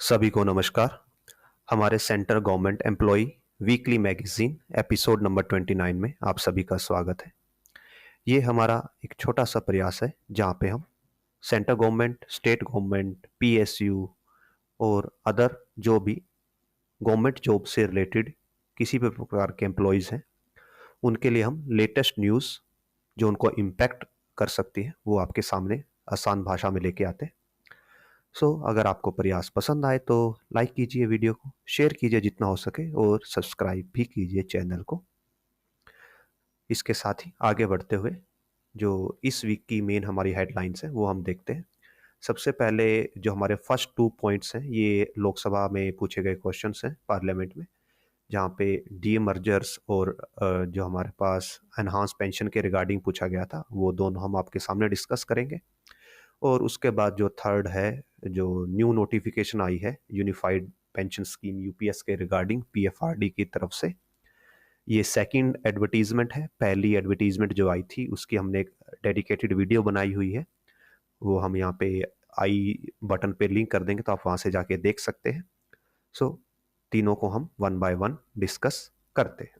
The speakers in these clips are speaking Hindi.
सभी को नमस्कार। हमारे central government employ weekly magazine episode number 29 में आप सभी का स्वागत है। ये हमारा एक छोटा सा प्रयास है जहाँ पे हम central government, state government, PSU और अदर जो भी गवर्नमेंट जॉब से रिलेटेड किसी भी प्रकार के एम्प्लॉयज़ हैं, उनके लिए हम लेटेस्ट न्यूज़ जो उनको इम्पैक्ट कर सकती है वो आपके सामने आसान भाषा में लेके आते हैं। अगर आपको प्रयास पसंद आए तो लाइक कीजिए वीडियो को, शेयर कीजिए जितना हो सके और सब्सक्राइब भी कीजिए चैनल को। इसके साथ ही आगे बढ़ते हुए जो इस वीक की मेन हमारी हेडलाइंस है वो हम देखते हैं। सबसे पहले जो हमारे फर्स्ट 2 पॉइंट्स हैं ये लोकसभा में पूछे गए क्वेश्चंस हैं पार्लियामेंट में, जहाँ पे डीए मर्जर्स और जो हमारे पास एनहांस पेंशन के रिगार्डिंग पूछा गया था वो दोनों हम आपके सामने डिस्कस करेंगे। और उसके बाद जो थर्ड है, जो न्यू नोटिफिकेशन आई है यूनिफाइड पेंशन स्कीम यूपीएस के रिगार्डिंग पीएफआरडी की तरफ से, ये सेकंड एडवर्टीजमेंट है। पहली एडवर्टीजमेंट जो आई थी उसकी हमने एक डेडिकेटेड वीडियो बनाई हुई है, वो हम यहाँ पे आई बटन पे लिंक कर देंगे तो आप वहाँ से जाके देख सकते हैं। तीनों को हम वन बाय वन डिस्कस करते हैं।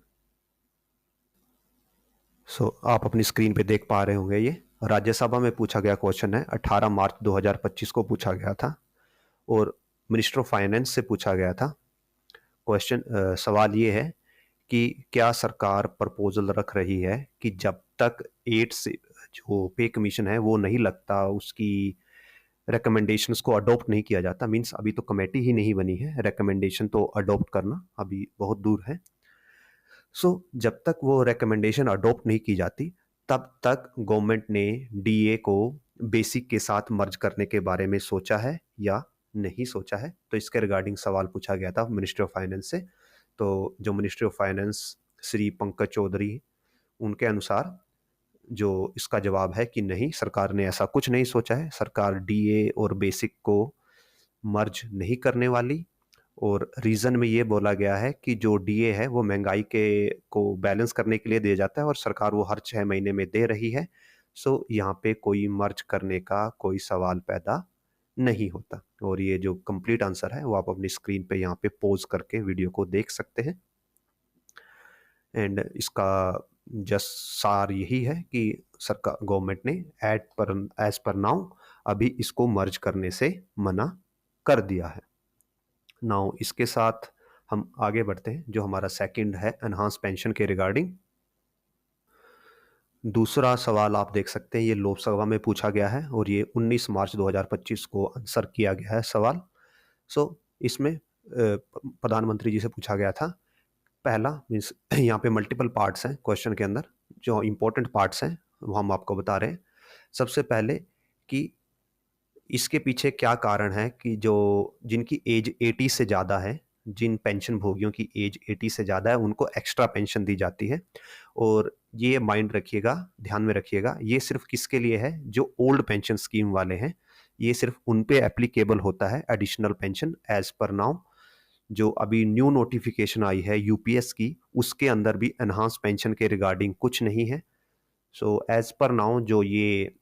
आप अपनी स्क्रीन पे देख पा रहे होंगे, ये राज्यसभा में पूछा गया क्वेश्चन है। 18 मार्च 2025 को पूछा गया था और मिनिस्टर ऑफ फाइनेंस से पूछा गया था। सवाल ये है कि क्या सरकार प्रपोजल रख रही है कि जब तक 8 से जो पे कमीशन है वो नहीं लगता, उसकी रिकमेंडेशंस को अडॉप्ट नहीं किया जाता, मींस अभी तो कमेटी ही नहीं बनी है, रिकमेंडेशन तो अडॉप्ट करना अभी बहुत दूर है। जब तक वो रिकमेंडेशन अडॉप्ट नहीं की जाती तब तक गवर्नमेंट ने डीए को बेसिक के साथ मर्ज करने के बारे में सोचा है या नहीं सोचा है। तो इसके रिगार्डिंग सवाल पूछा गया था मिनिस्ट्री ऑफ फाइनेंस से। तो जो ministry of finance Shri Pankaj Chaudhary, उनके अनुसार जो इसका जवाब है कि नहीं, सरकार ने ऐसा कुछ नहीं सोचा है, सरकार डीए और बेसिक को मर्ज नहीं करने वाली। और रीज़न में ये बोला गया है कि जो डीए है वो महंगाई के को बैलेंस करने के लिए दिया जाता है और सरकार वो हर 6 महीने में दे रही है। यहाँ पे कोई मर्ज करने का कोई सवाल पैदा नहीं होता। और ये जो कंप्लीट आंसर है वो आप अपनी स्क्रीन पे यहाँ पे पॉज करके वीडियो को देख सकते हैं। एंड इसका जस्ट सार यही है कि सरकार गवर्नमेंट ने एज पर नाउ अभी इसको मर्ज करने से मना कर दिया है। नाउ इसके साथ हम आगे बढ़ते हैं। जो हमारा सेकंड है एनहांस पेंशन के रिगार्डिंग, दूसरा सवाल आप देख सकते हैं, ये लोकसभा में पूछा गया है और ये 19 मार्च 2025 को आंसर किया गया है सवाल। इसमें प्रधानमंत्री जी से पूछा गया था। पहला मीन्स यहाँ पे मल्टीपल पार्ट्स हैं क्वेश्चन के अंदर, जो इंपॉर्टेंट पार्ट्स हैं वो हम आपको बता रहे हैं। सबसे पहले कि इसके पीछे क्या कारण है कि जो जिनकी एज 80 से ज़्यादा है, जिन पेंशन भोगियों की एज 80 से ज़्यादा है उनको एक्स्ट्रा पेंशन दी जाती है। और ये माइंड रखिएगा, ध्यान में रखिएगा, ये सिर्फ किसके लिए है, जो ओल्ड पेंशन स्कीम वाले हैं, ये सिर्फ उन पे एप्लीकेबल होता है additional pension as per now. जो अभी न्यू नोटिफिकेशन आई है यूपीएस की, उसके अंदर भी एनहांस पेंशन के रिगार्डिंग कुछ नहीं है। एज पर नाउ जो ये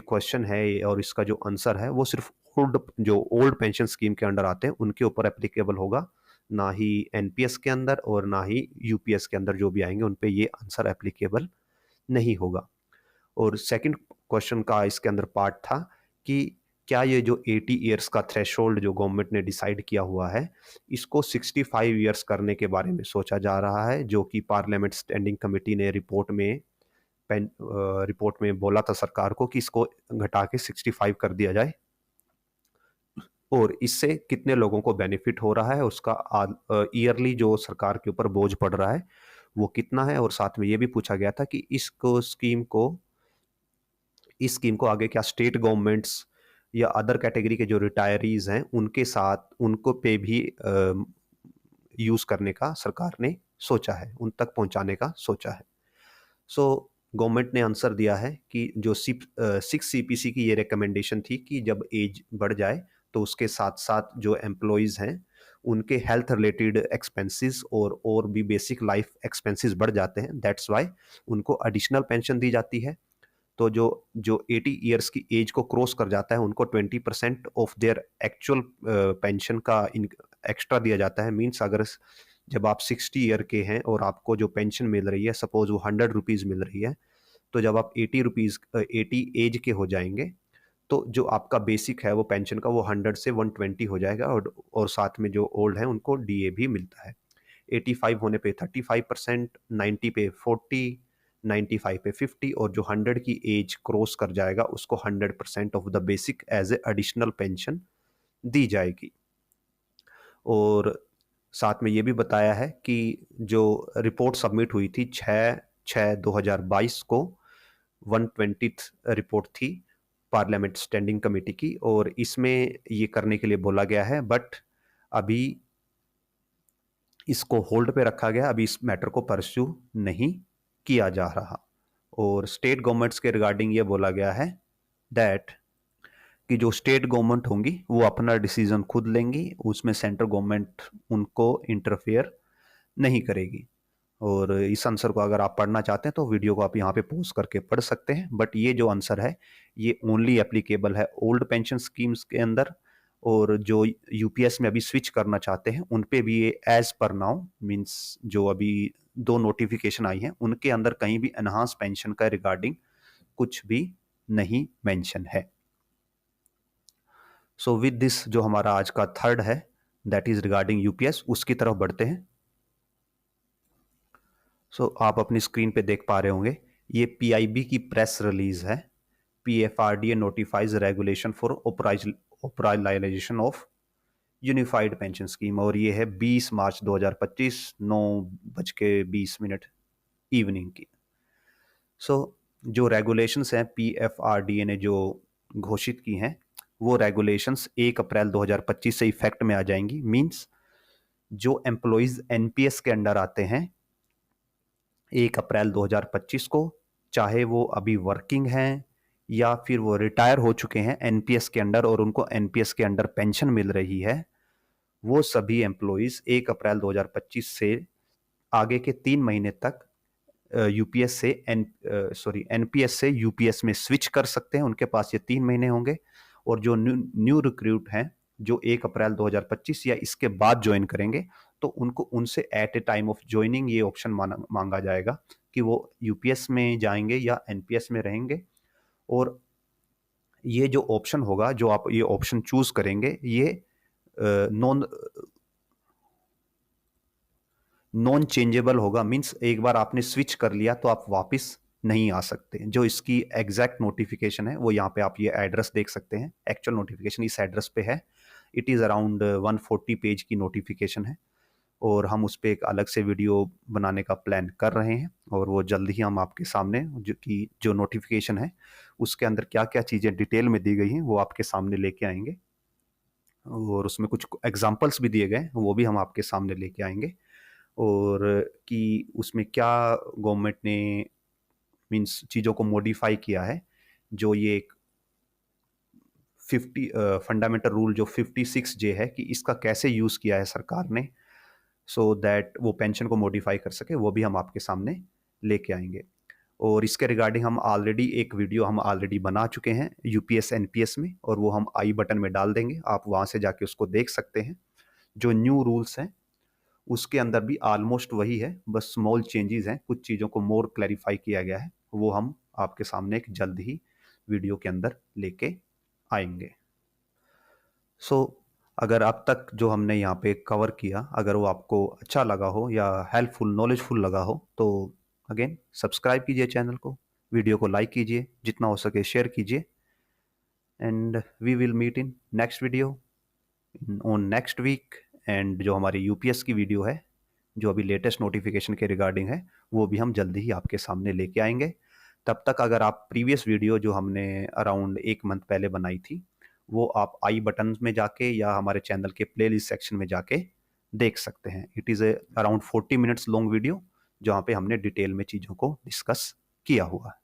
क्वेश्चन है और इसका जो आंसर है वो सिर्फ ओल्ड पेंशन स्कीम के अंडर आते हैं उनके ऊपर एप्लीकेबल होगा, ना ही एनपीएस के अंदर और ना ही यूपीएस के अंदर जो भी आएंगे उन पे ये आंसर एप्लीकेबल नहीं होगा। और सेकंड क्वेश्चन का इसके अंदर पार्ट था कि क्या ये जो 80 ईयर्स का थ्रेशोल्ड जो गवर्नमेंट ने डिसाइड किया हुआ है, इसको 65 ईयर्स करने के बारे में सोचा जा रहा है, जो कि पार्लियामेंट स्टैंडिंग कमेटी ने रिपोर्ट में बोला था सरकार को कि इसको घटा के 65 कर दिया जाए। और इससे कितने लोगों को बेनिफिट हो रहा है, उसका ईयरली जो सरकार के ऊपर बोझ पड़ रहा है वो कितना है। और साथ में ये भी पूछा गया था कि इस स्कीम को आगे क्या स्टेट गवर्नमेंट्स या अदर कैटेगरी के जो रिटायरीज हैं उनके साथ उनको पे भी यूज करने का सरकार ने सोचा है, उन तक पहुंचाने का सोचा है। गवर्नमेंट ने आंसर दिया है कि जो 6 सीपीसी की ये रिकमेंडेशन थी कि जब एज बढ़ जाए तो उसके साथ साथ जो एम्प्लॉयज़ हैं उनके हेल्थ रिलेटेड एक्सपेंसेस और भी बेसिक लाइफ एक्सपेंसेस बढ़ जाते हैं, दैट्स वाई उनको एडिशनल पेंशन दी जाती है। तो जो 80 ईयर्स की एज को क्रॉस कर जाता है उनको 20% ऑफ देयर एक्चुअल पेंशन का एक्स्ट्रा दिया जाता है। मीन्स अगर जब आप 60 ईयर के हैं और आपको जो पेंशन मिल रही है, सपोज वो 100 रुपीज़ मिल रही है, तो जब आप 80 एज के हो जाएंगे तो जो आपका बेसिक है वो पेंशन का वो 100 से 120 हो जाएगा, और साथ में जो ओल्ड है उनको डीए भी मिलता है। 85 होने पे 35%, 90 पे 40, 95 पे 50, और जो 100 की एज क्रॉस कर जाएगा उसको 100% of the basic as a additional pension दी जाएगी। और साथ में ये भी बताया है कि जो रिपोर्ट सबमिट हुई थी 6/6/2022 को 120th रिपोर्ट थी पार्लियामेंट स्टैंडिंग कमेटी की, और इसमें ये करने के लिए बोला गया है, बट अभी इसको होल्ड पे रखा गया, अभी इस मैटर को परस्यू नहीं किया जा रहा। और स्टेट गवर्नमेंट्स के रिगार्डिंग ये बोला गया है दैट कि जो स्टेट गवर्नमेंट होंगी वो अपना डिसीजन खुद लेंगी, उसमें सेंट्रल गवर्नमेंट उनको इंटरफेयर नहीं करेगी। और इस आंसर को अगर आप पढ़ना चाहते हैं तो वीडियो को आप यहाँ पे पॉज करके पढ़ सकते हैं, बट ये जो आंसर है ये ओनली एप्लीकेबल है ओल्ड पेंशन स्कीम्स के अंदर, और जो यूपीएस में अभी स्विच करना चाहते हैं उन पे भी ये एज पर नाउ, मींस जो अभी 2 नोटिफिकेशन आई हैं उनके अंदर कहीं भी एनहांस पेंशन का रिगार्डिंग कुछ भी नहीं मेंशन है। सो विद दिस जो हमारा आज का थर्ड है दैट इज रिगार्डिंग यूपीएस, उसकी तरफ बढ़ते हैं। आप अपनी स्क्रीन पे देख पा रहे होंगे ये पीआईबी की प्रेस रिलीज है। PFRDA notifies regulation for operationalisation of unified pension scheme, और ये है 20 मार्च 2025 9:20 इवनिंग की। जो रेगुलेशंस हैं पीएफआरडीए ने जो घोषित की हैं वो रेगुलेशंस 1 अप्रैल 2025 से इफेक्ट में आ जाएंगी। मींस जो एम्प्लॉइज एनपीएस के अंडर आते हैं 1 अप्रैल 2025 को, चाहे वो अभी वर्किंग हैं या फिर वो रिटायर हो चुके हैं एनपीएस के अंडर और उनको एनपीएस के अंडर पेंशन मिल रही है, वो सभी एम्प्लॉइज 1 अप्रैल 2025 से आगे के 3 महीने तक यूपीएस से एनपीएस से यूपीएस में स्विच कर सकते हैं। उनके पास ये 3 महीने होंगे, और जो न्यू रिक्रूट हैं जो 1 अप्रैल 2025 या इसके बाद ज्वाइन करेंगे तो उनको उनसे at a time of joining ये ऑप्शन मांगा जाएगा कि वो यूपीएस में जाएंगे या एनपीएस में रहेंगे। और ये जो ऑप्शन होगा, जो आप ये ऑप्शन चूज करेंगे, ये नॉन चेंजेबल होगा। मींस एक बार आपने स्विच कर लिया तो आप वापस नहीं आ सकते। जो इसकी एग्जैक्ट नोटिफिकेशन है वो यहाँ पे आप ये एड्रेस देख सकते हैं, एक्चुअल नोटिफिकेशन इस एड्रेस पे है। इट इज़ अराउंड 140 पेज की नोटिफिकेशन है, और हम उस पर एक अलग से वीडियो बनाने का प्लान कर रहे हैं, और वो जल्द ही हम आपके सामने जो नोटिफिकेशन है उसके अंदर क्या क्या चीज़ें डिटेल में दी गई हैं वो आपके सामने लेके आएंगे, और उसमें कुछ एग्जाम्पल्स भी दिए गए वो भी हम आपके सामने लेके आएंगे। और कि उसमें क्या गवर्नमेंट ने मींस चीज़ों को मॉडिफाई किया है, जो ये एक 50 फंडामेंटल रूल जो 56 जे है कि इसका कैसे यूज़ किया है सरकार ने, सो दैट वो पेंशन को मॉडिफाई कर सके, वो भी हम आपके सामने लेके आएंगे। और इसके रिगार्डिंग हम ऑलरेडी एक वीडियो हम ऑलरेडी बना चुके हैं यूपीएस एनपीएस में, और वो हम आई बटन में डाल देंगे, आप वहाँ से जाके उसको देख सकते हैं। जो न्यू रूल्स हैं उसके अंदर भी ऑलमोस्ट वही है, बस स्मॉल चेंजेस हैं, कुछ चीज़ों को मोर क्लैरिफाई किया गया है, वो हम आपके सामने एक जल्द ही वीडियो के अंदर लेके आएंगे। अगर अब तक जो हमने यहाँ पे कवर किया अगर वो आपको अच्छा लगा हो या हेल्पफुल नॉलेजफुल लगा हो तो अगेन सब्सक्राइब कीजिए चैनल को, वीडियो को लाइक कीजिए, जितना हो सके शेयर कीजिए, and we will meet in next video on next week. And जो हमारी यूपीएस की वीडियो है जो अभी लेटेस्ट नोटिफिकेशन के रिगार्डिंग है वो भी हम जल्दी ही आपके सामने लेके आएंगे। तब तक अगर आप प्रीवियस वीडियो जो हमने अराउंड 1 मंथ पहले बनाई थी वो आप आई बटन में जाके या हमारे चैनल के प्लेलिस्ट सेक्शन में जाके देख सकते हैं। It is around 40 minutes long video जहाँ पे हमने डिटेल में चीज़ों को डिस्कस किया हुआ है।